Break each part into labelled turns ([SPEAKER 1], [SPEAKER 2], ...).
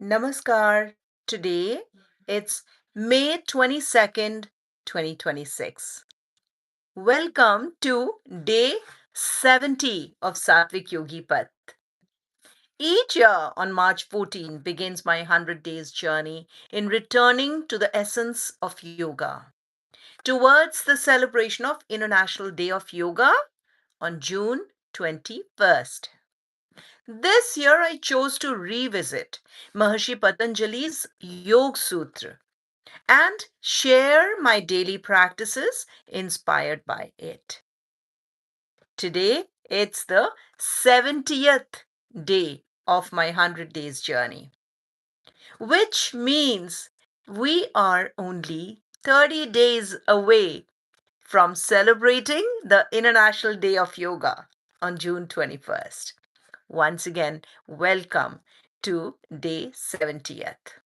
[SPEAKER 1] Namaskar. Today it's May 22nd, 2026. Welcome to day 70 of Satvik Yogi Path. Each year on March 14 begins my 100 days journey in returning to the essence of yoga towards the celebration of International Day of Yoga on June 21st. This year, I chose to revisit Maharshi Patanjali's Yoga Sūtra and share my daily practices inspired by it. Today, it's the 70th day of my 100 days journey, which means we are only 30 days away from celebrating the International Day of Yoga on June 21st. Once again, welcome to day 70th.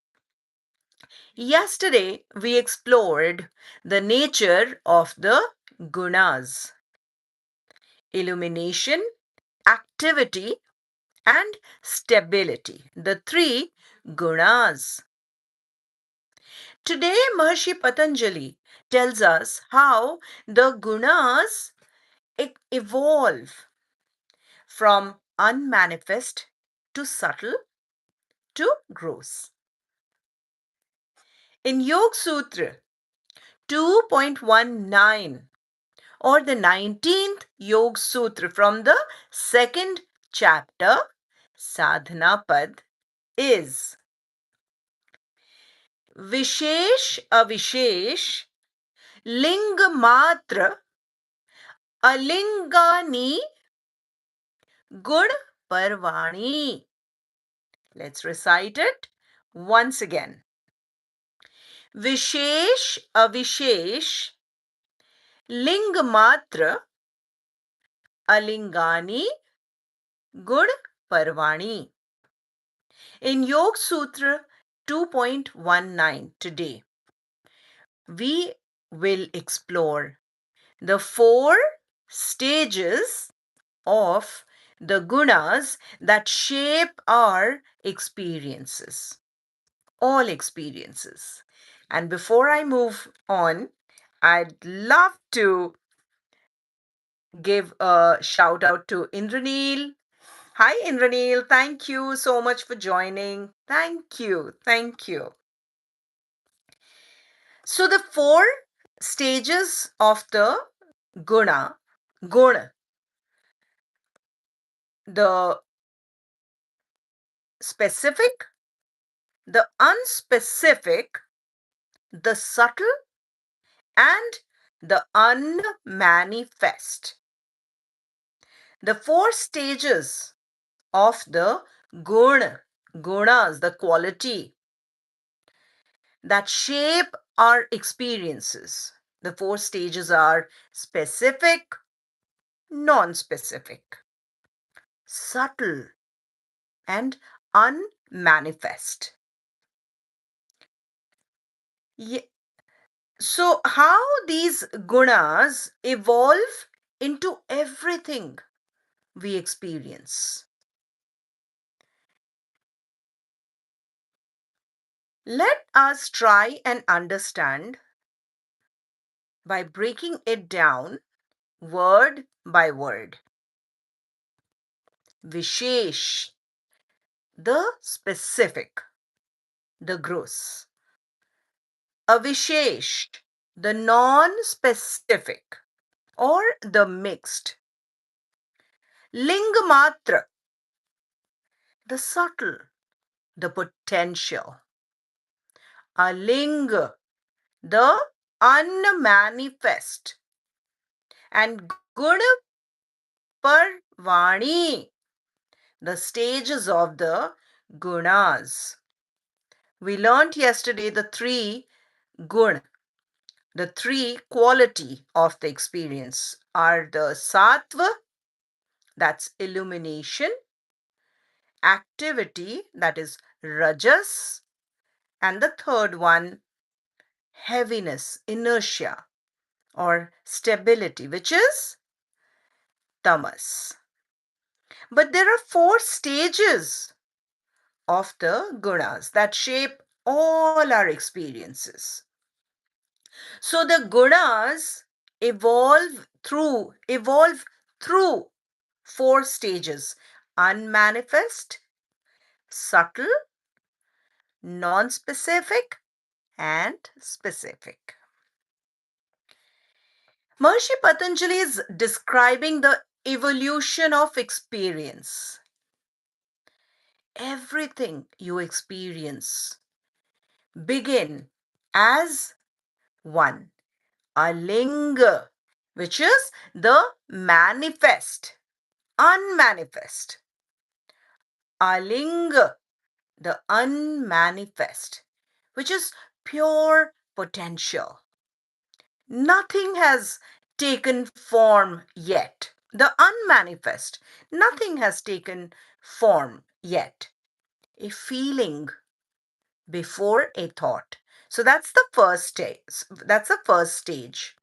[SPEAKER 1] Yesterday, we explored the nature of the gunas: illumination, activity, and stability. The three gunas. Today, Maharshi Patanjali tells us how the gunas evolve from unmanifest to subtle to gross. In Yoga Sūtra 2.19, or the 19th Yoga Sūtra from the second chapter, Sadhana Pad is Vishesh Avishesh Ling Matra Alingani Gud Parvani. Let's recite it once again. Vishesh Avishesh Ling Matra Alingani Gud Parvani. In Yoga Sūtra 2.19 today, we will explore the 4 stages of the gunas that shape our experiences, all experiences. And before I move on, I'd love to give a shout out to Indraneel. Hi, Indraneel. Thank you so much for joining. Thank you. Thank you. So, the 4 stages of the guna, the specific, the unspecific, the subtle, and the unmanifest. The 4 stages of the gunas, the quality that shape our experiences. The 4 stages are specific, non-specific, subtle, and unmanifest. So, how these gunas evolve into everything we experience? Let us try and understand by breaking it down word by word. Vishesh, the specific, the gross. Avishesh, the non-specific or the mixed. Lingamatra, the subtle, the potential. Alinga, the unmanifest. And Gunaparvani, the stages of the gunas. We learned yesterday the 3 gun, the 3 quality of the experience are the sattva, that's illumination, activity, that is rajas, and the third one, heaviness, inertia, or stability, which is tamas. But there are 4 stages of the gunas that shape all our experiences. So the gunas evolve through 4 stages: unmanifest, subtle, non-specific, and specific. Maharshi Patanjali is describing the evolution of experience. Everything you experience begin as one, a linga, which is the manifest, unmanifest. Alinga, the unmanifest, which is pure potential. Nothing has taken form yet. The unmanifest, nothing has taken form yet. A feeling before a thought. So that's the first stage. That's the first stage,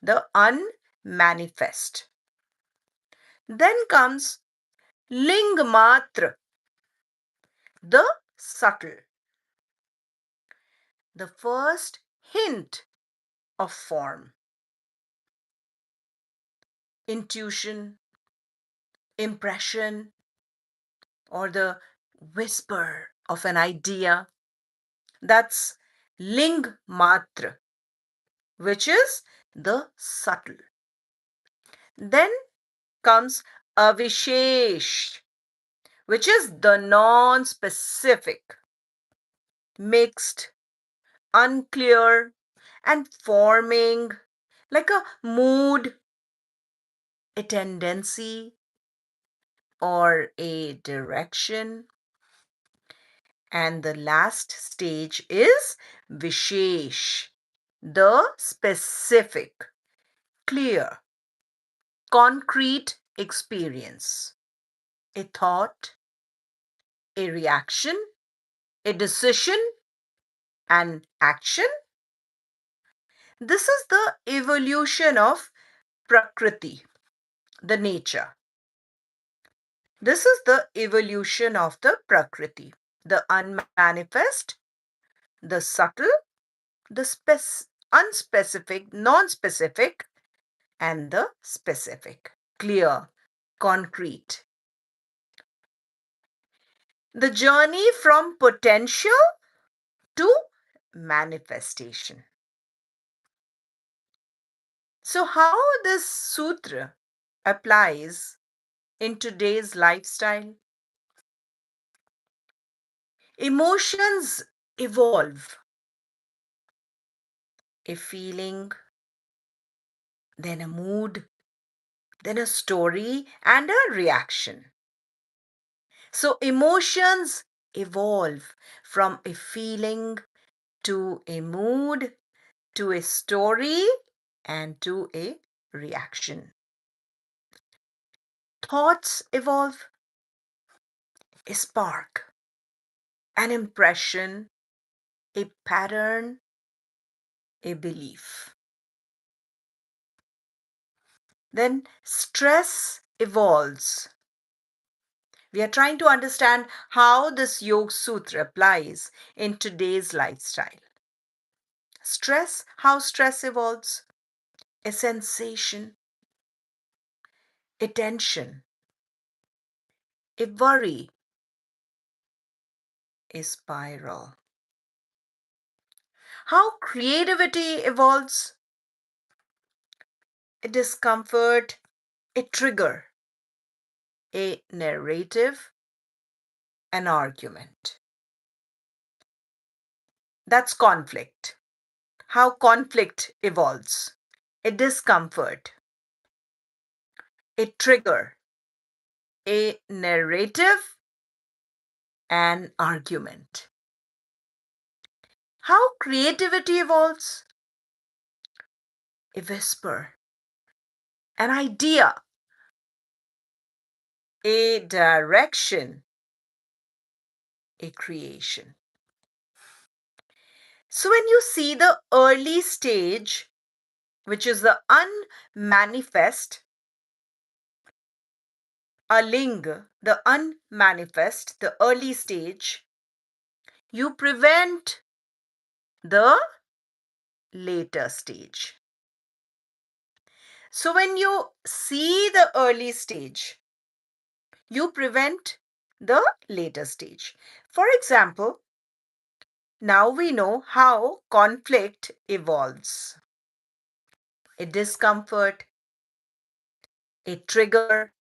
[SPEAKER 1] the unmanifest. Then comes lingmatra, the subtle, the first hint of form, intuition, impression, or the whisper of an idea. That's lingmatra, which is the subtle. Then comes avishesh, which is the non-specific, mixed, unclear, and forming like a mood, a tendency, or a direction. And the last stage is vishesh, the specific, clear, concrete experience. A thought, a reaction, a decision, an action. This is the evolution of Prakriti, the nature. This is the evolution of the Prakriti, the unmanifest, the subtle, the unspecific, non-specific, and the specific, clear, concrete. The journey from potential to manifestation. So, how this sutra applies in today's lifestyle? Emotions evolve. A feeling, then a mood, then a story, and a reaction. So, emotions evolve from a feeling to a mood to a story and to a reaction. Thoughts evolve, a spark, an impression, a pattern, a belief. Then stress evolves. We are trying to understand how this Yoga Sutra applies in today's lifestyle. Stress, how stress evolves, a sensation, a tension, a worry, a spiral. How creativity evolves, a discomfort, a trigger, a narrative, an argument. That's conflict. How conflict evolves, a discomfort, a trigger, a narrative, an argument. How creativity evolves, a whisper, an idea, a direction, a creation. So when you see the early stage, which is the unmanifest, aling, the unmanifest, the early stage, you prevent the later stage. So when you see the early stage, you prevent the later stage. For example, now we know how conflict evolves. A discomfort, a trigger,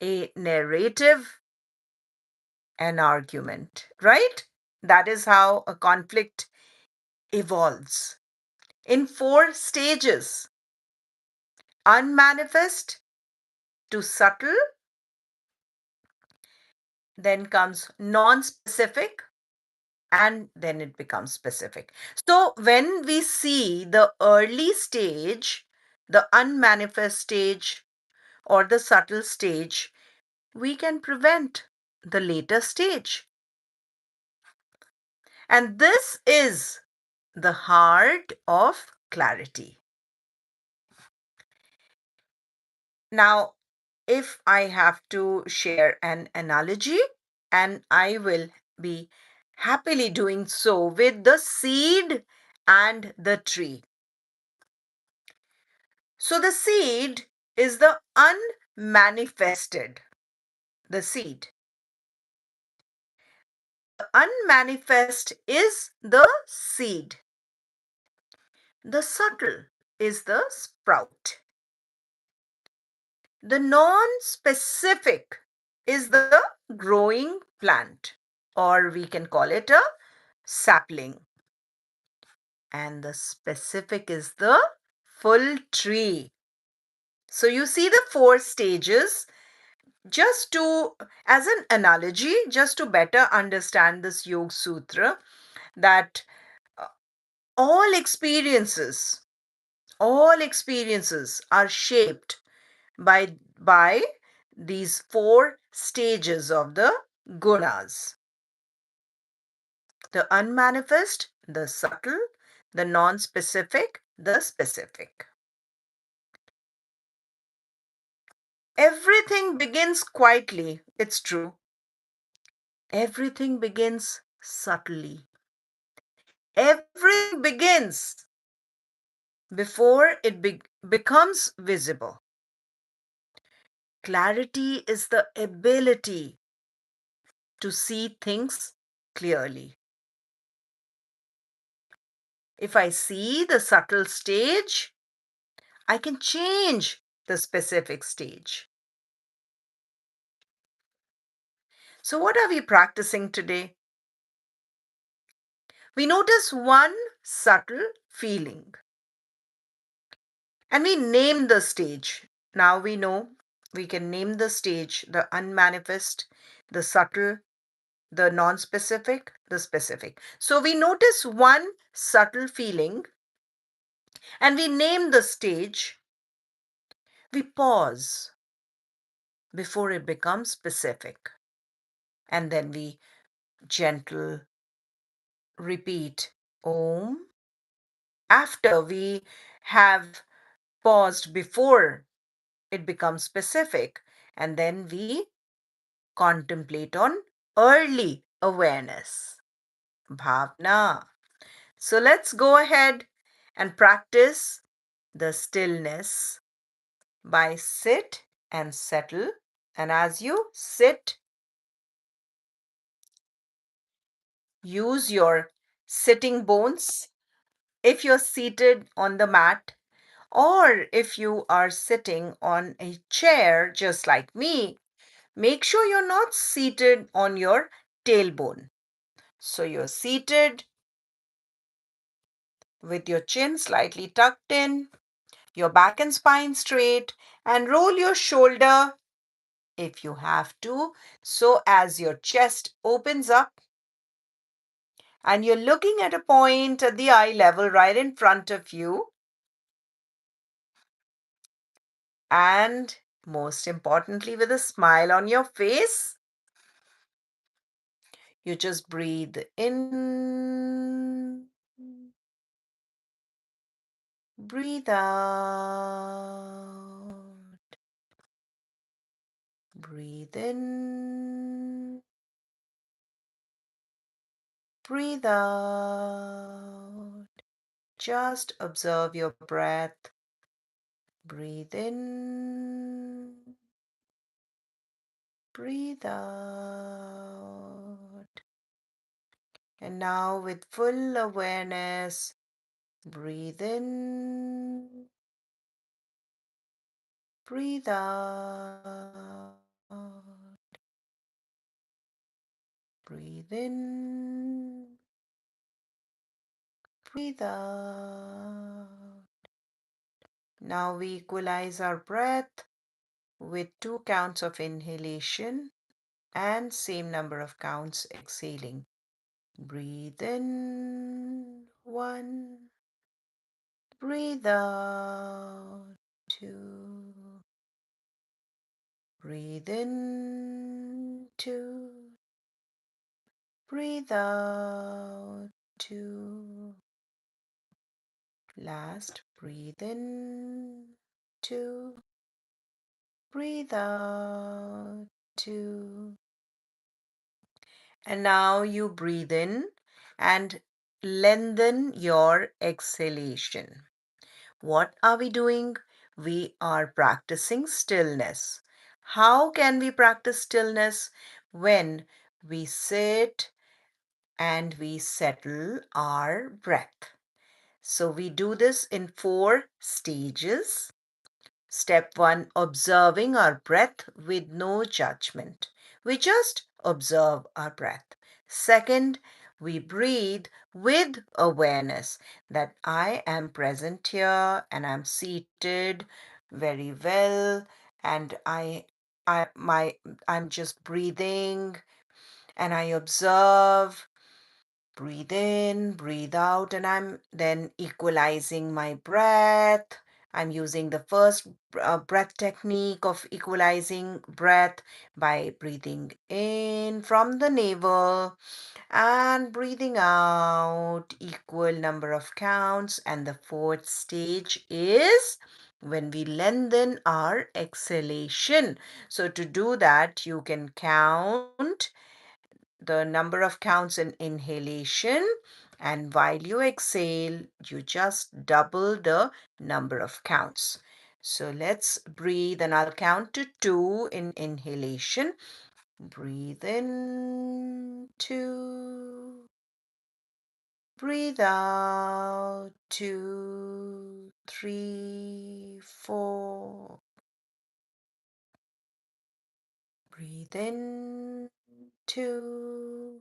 [SPEAKER 1] a narrative, an argument, right? That is how a conflict evolves in four stages: unmanifest to subtle, then comes non specific, and then it becomes specific. So when we see the early stage, the unmanifest stage, or the subtle stage, we can prevent the later stage. And this is the heart of clarity. Now, if I have to share an analogy, and I will be happily doing so with the seed and the tree. So, the seed is the unmanifested, the seed. The unmanifest is the seed. The subtle is the sprout. The non-specific is the growing plant, or we can call it a sapling. And the specific is the full tree. So you see the four stages. Just to, as an analogy, just to better understand this Yoga Sutra, that uh, all experiences, all experiences are shaped by these four stages of the gunas: the unmanifest, the subtle, the non-specific, the specific. Everything begins quietly, it's true. Everything begins subtly. Everything begins before it becomes visible. Clarity is the ability to see things clearly. If I see the subtle stage, I can change the specific stage. So, what are we practicing today? We notice one subtle feeling and we name the stage. Now we know we can name the stage: the unmanifest, the subtle, the non specific, the specific. So, we notice one subtle feeling and we name the stage. We pause before it becomes specific, and then we gentle repeat Om after we have paused before it becomes specific, and then we contemplate on early awareness, bhavna. So let's go ahead and practice the stillness by sit and settle. And as you sit, use your sitting bones. If you're seated on the mat, or if you are sitting on a chair just like me, make sure you're not seated on your tailbone. So you're seated with your chin slightly tucked in, your back and spine straight, and roll your shoulder if you have to, so as your chest opens up and you're looking at a point at the eye level right in front of you. And most importantly, with a smile on your face, you just breathe in, breathe out. Breathe in. Breathe out. Just observe your breath. Breathe in. Breathe out. And now, with full awareness, breathe in. Breathe out. Breathe in. Breathe out. Now we equalize our breath with 2 counts of inhalation and same number of counts exhaling. Breathe in, 1. Breathe out, 2. Breathe in, 2. Breathe out, 2. Last, breathe in, 2. Breathe out, 2. And now you breathe in and lengthen your exhalation. What are we doing? We are practicing stillness. How can we practice stillness? When we sit and we settle our breath. So we do this in 4 stages. Step 1, observing our breath with no judgment. We just observe our breath. Second, we breathe with awareness that I am present here and I'm seated very well, and I'm just breathing and I observe. Breathe in, breathe out, and I'm then equalizing my breath. I'm using the first breath technique of equalizing breath by breathing in from the navel and breathing out equal number of counts. And the 4th stage is when we lengthen our exhalation. So to do that, you can count the number of counts in inhalation, and while you exhale, you just double the number of counts. So let's breathe, and I'll count to 2 in inhalation. Breathe in, 2. Breathe out, 2, 3, 4. Breathe in, 2.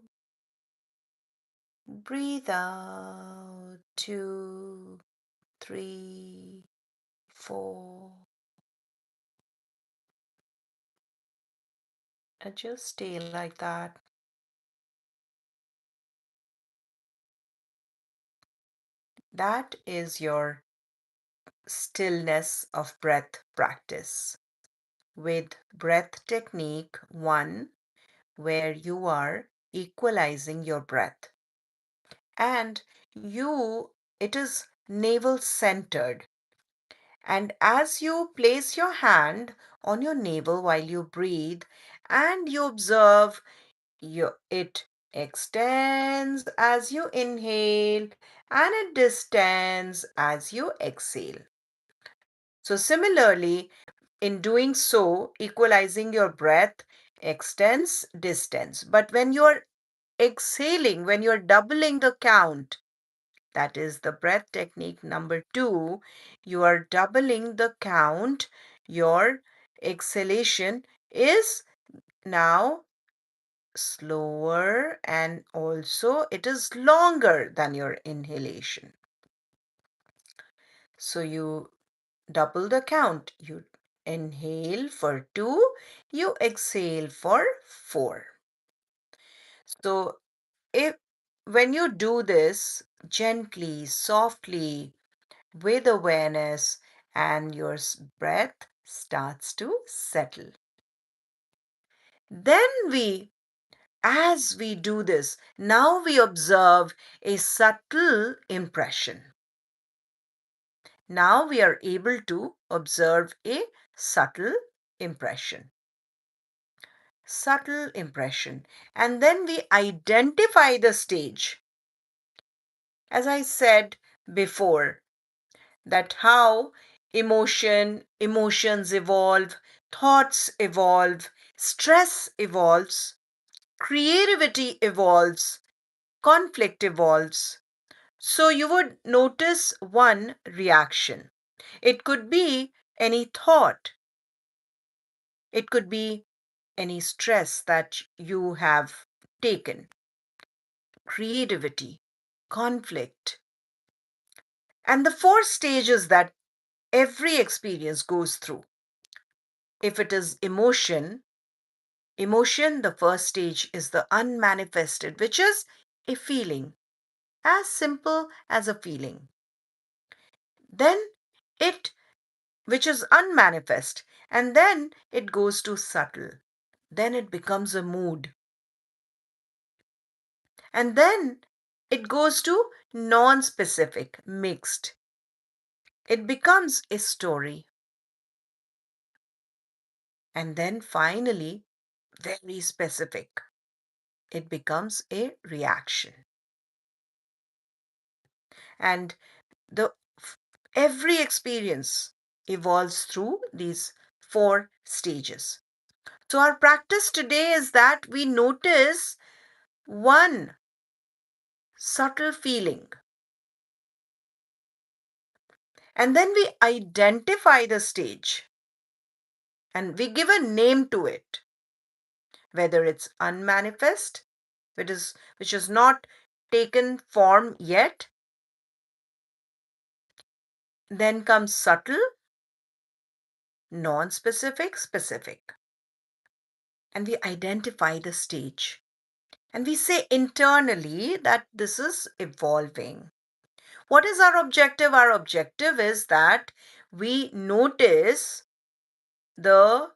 [SPEAKER 1] Breathe out, 2, 3, 4. And just stay like that. That is your stillness of breath practice with breath technique 1, where you are equalizing your breath. And it is navel centered. And as you place your hand on your navel while you breathe and you observe, it extends as you inhale and it distends as you exhale. So similarly, in doing so, equalizing your breath extends, distends. But when you're exhaling, when you're doubling the count, that is the breath technique number 2, you are doubling the count. Your exhalation is now slower and also it is longer than your inhalation. So you double the count. You inhale for 2, you exhale for 4. So if when you do this gently, softly, with awareness, and your breath starts to settle. Then as we do this, now we observe a subtle impression. Now we are able to observe a subtle impression. subtle impression. And then we identify the stage. As I said before, that how emotions evolve, thoughts evolve, stress evolves, creativity evolves, conflict evolves. So you would notice one reaction. It could be any thought, it could be any stress that you have taken, creativity, conflict. And the four stages that every experience goes through. If it is emotion, the first stage is the unmanifested, which is a feeling, as simple as a feeling. Then it, which is unmanifest, and then it goes to subtle. Then it becomes a mood. And then it goes to non specific, mixed. It becomes a story. And then finally, very specific. It becomes a reaction. And the every experience evolves through these four stages. So our practice today is that we notice one subtle feeling, and then we identify the stage and we give a name to it, whether it's unmanifest, which is not taken form yet. Then comes subtle, non-specific, specific. And we identify the stage. And we say internally that this is evolving. What is our objective? Our objective is that we notice the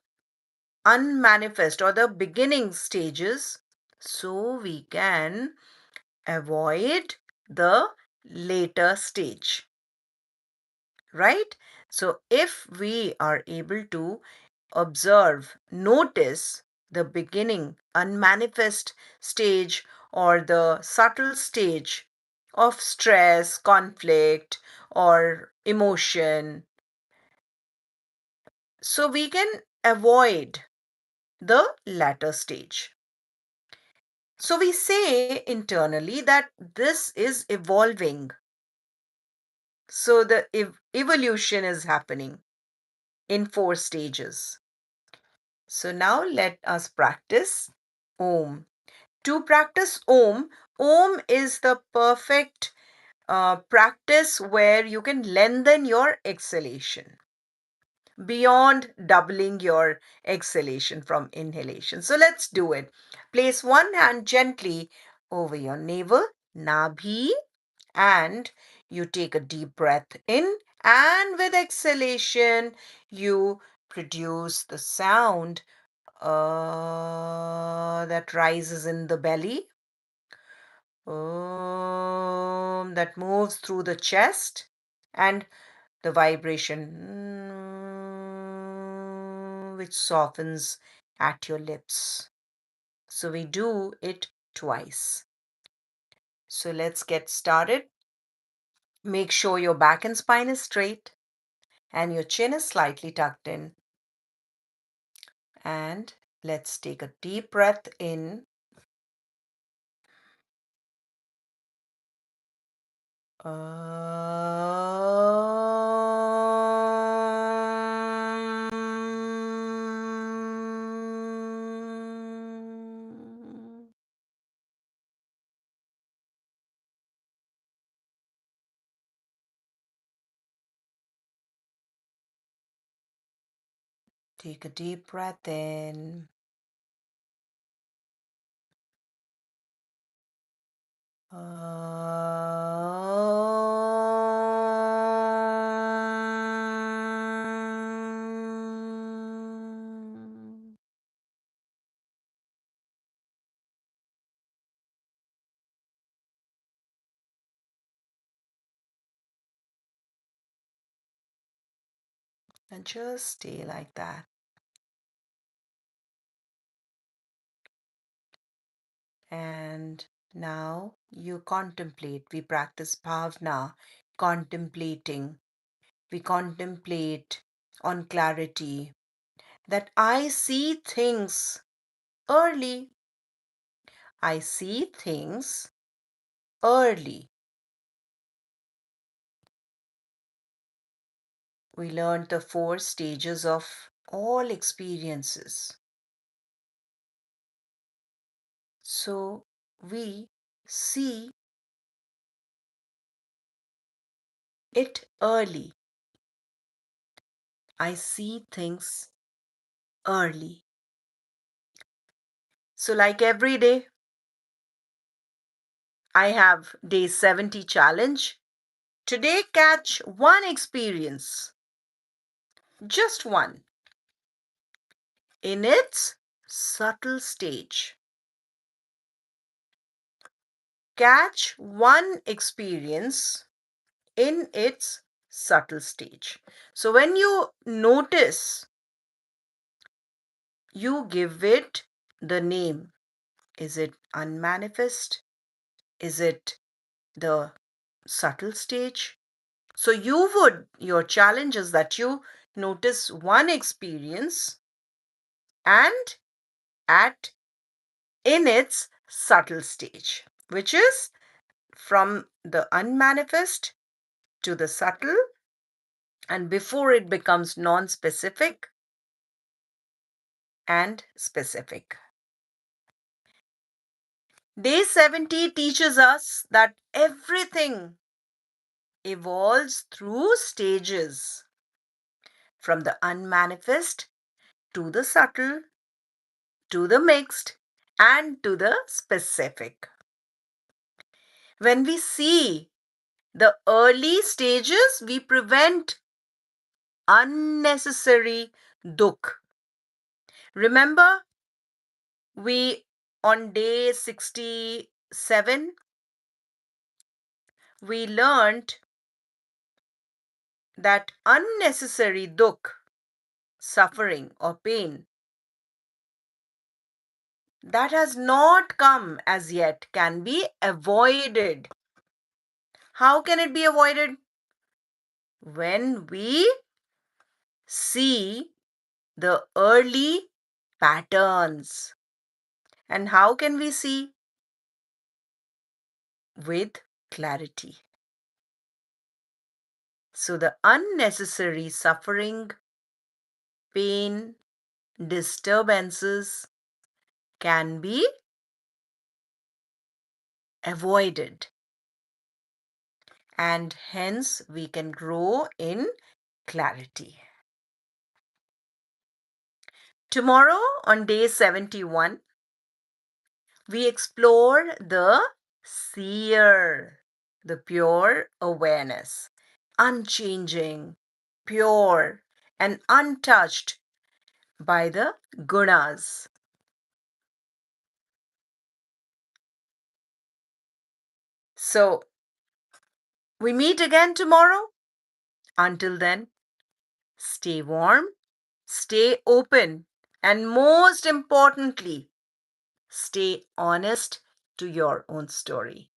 [SPEAKER 1] unmanifest or the beginning stages so we can avoid the later stage. Right? So if we are able to observe, notice the beginning, unmanifest stage or the subtle stage of stress, conflict, or emotion, so we can avoid the latter stage. So we say internally that this is evolving. So the evolution is happening in four stages. So now let us practice Om. To practice Om is the perfect practice where you can lengthen your exhalation beyond doubling your exhalation from inhalation. So let's do it. Place one hand gently over your navel, nabhi, and you take a deep breath in, and with exhalation, you produce the sound that rises in the belly, that moves through the chest, and the vibration which softens at your lips. So we do it twice. So let's get started. Make sure your back and spine is straight and your chin is slightly tucked in. And let's take a deep breath in. Take a deep breath in. And just stay like that. And now you contemplate. We practice bhavna, contemplating. We contemplate on clarity that I see things early. I see things early. We learned the 4 stages of all experiences. So we see it early. I see things early. So, like every day, I have day 70 challenge. Today, catch one experience, just one, in its subtle stage. Catch one experience in its subtle stage. So, when you notice, you give it the name. Is it unmanifest? Is it the subtle stage? So your challenge is that you notice one experience and at in its subtle stage, which is from the unmanifest to the subtle and before it becomes non-specific and specific. Day 70 teaches us that everything evolves through stages from the unmanifest to the subtle to the mixed and to the specific. When we see the early stages, we prevent unnecessary dukh. Remember, we on day 67, we learned that unnecessary dukh, suffering or pain, that has not come as yet can be avoided. How can it be avoided? When we see the early patterns. And how can we see? With clarity. So the unnecessary suffering, pain, disturbances can be avoided. And hence we can grow in clarity. Tomorrow on day 71, we explore the seer, the pure awareness, unchanging, pure, and untouched by the gunas. So, we meet again tomorrow. Until then, stay warm, stay open, and most importantly, stay honest to your own story.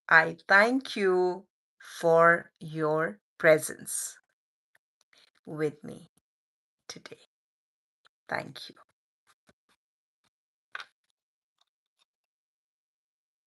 [SPEAKER 1] I thank you for your presence with me today. Thank you.